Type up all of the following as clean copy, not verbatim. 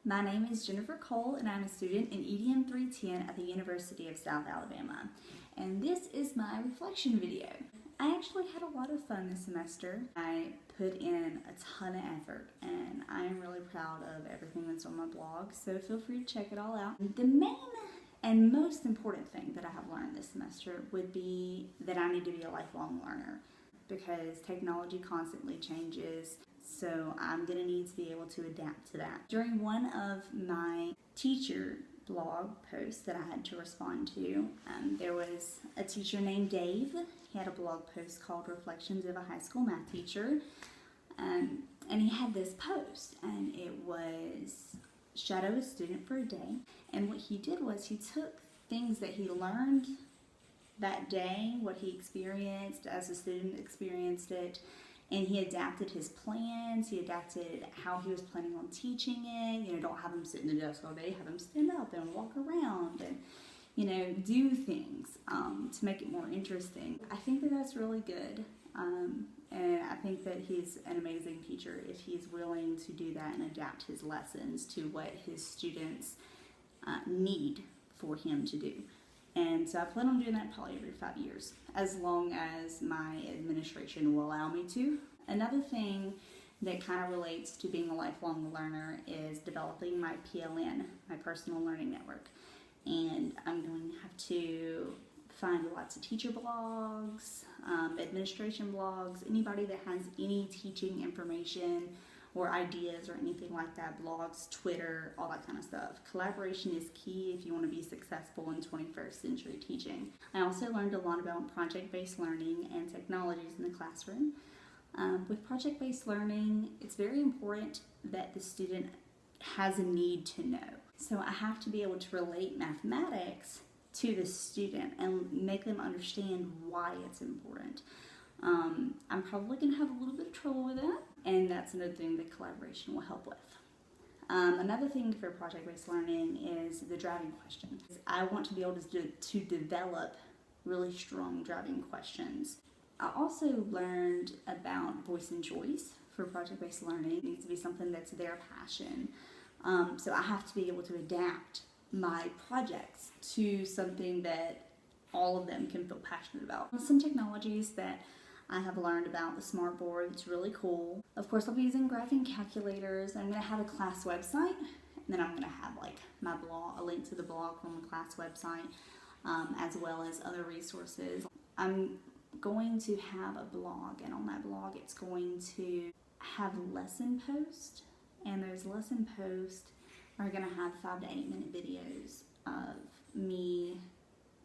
My name is Jennifer Cole and I'm a student in EDM 310 at the University of South Alabama. And this is my reflection video. I actually had a lot of fun this semester. I put in a ton of effort and I am really proud of everything that's on my blog, so feel free to check it all out. The main and most important thing that I have learned this semester would be that I need to be a lifelong learner because technology constantly changes. So I'm going to need to be able to adapt to that. During one of my teacher blog posts that I had to respond to, there was a teacher named Dave. He had a blog post called Reflections of a High School Math Teacher. And he had this post, and it was shadow a student for a day. And what he did was he took things that he learned that day, what he experienced as a student experienced it, and he adapted his plans, he adapted how he was planning on teaching it. Don't have him sit in the desk all day, have him stand up and walk around and, do things to make it more interesting. I think that that's really good. And I think that he's an amazing teacher if he's willing to do that and adapt his lessons to what his students need for him to do. And so I plan on doing that probably every 5 years, as long as my administration will allow me to. Another thing that kind of relates to being a lifelong learner is developing my PLN, my personal learning network. And I'm going to have to find lots of teacher blogs, administration blogs, anybody that has any teaching information or ideas or anything like that, blogs, Twitter, all that kind of stuff. Collaboration is key if you want to be successful in 21st century teaching. I also learned a lot about project-based learning and technologies in the classroom. With project-based learning, it's very important that the student has a need to know. So I have to be able to relate mathematics to the student and make them understand why it's important. I'm probably going to have a little bit of trouble with that, and that's another thing that collaboration will help with. Another thing for project-based learning is the driving question. I want to be able to develop really strong driving questions. I also learned about voice and choice for project-based learning. It needs to be something that's their passion. So I have to be able to adapt my projects to something that all of them can feel passionate about. Some technologies that I have learned about, the Smartboard, it's really cool. Of course, I'll be using graphing calculators. I'm going to have a class website, and then I'm going to have my blog, a link to the blog from the class website, as well as other resources. I'm going to have a blog, and on that blog it's going to have lesson posts, and those lesson posts are going to have 5 to 8 minute videos of me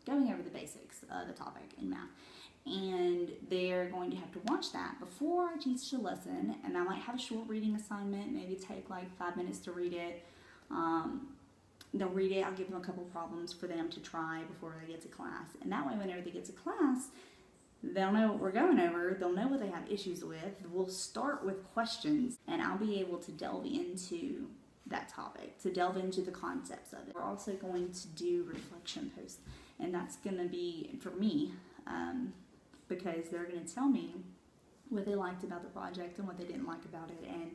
going over the basics of the topic in math. And they're going to have to watch that before I teach the lesson, and I might have a short reading assignment, maybe take 5 minutes to read it. They'll read it, I'll give them a couple problems for them to try before they get to class. And that way, whenever they get to class, they'll know what we're going over, they'll know what they have issues with. We'll start with questions, and I'll be able to delve into that topic, to delve into the concepts of it. We're also going to do reflection posts, and that's going to be, for me, because they're going to tell me what they liked about the project and what they didn't like about it, and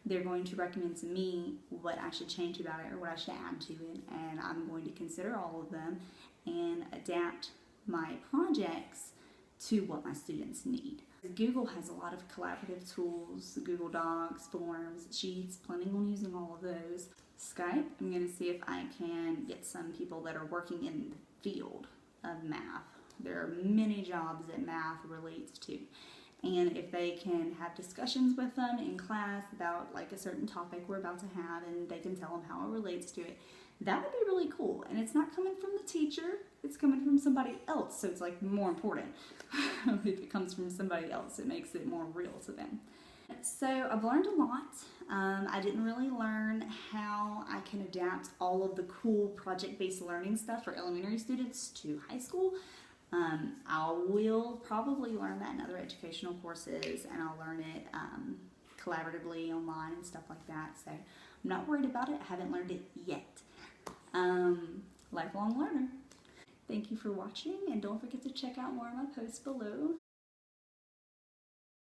they're going to recommend to me what I should change about it or what I should add to it, and I'm going to consider all of them and adapt my projects to what my students need. Google has a lot of collaborative tools, Google Docs, Forms, Sheets, planning on using all of those. Skype, I'm going to see if I can get some people that are working in the field of math. There are many jobs that math relates to, and if they can have discussions with them in class about a certain topic we're about to have, and they can tell them how it relates to it, that would be really cool. And it's not coming from the teacher, it's coming from somebody else, so it's more important. If it comes from somebody else, it makes it more real to them. So I've learned a lot. I didn't really learn how I can adapt all of the cool project-based learning stuff for elementary students to high school. I will probably learn that in other educational courses, and I'll learn it collaboratively online and stuff like that. So I'm not worried about it. I haven't learned it yet. Lifelong learner. Thank you for watching, and don't forget to check out more of my posts below.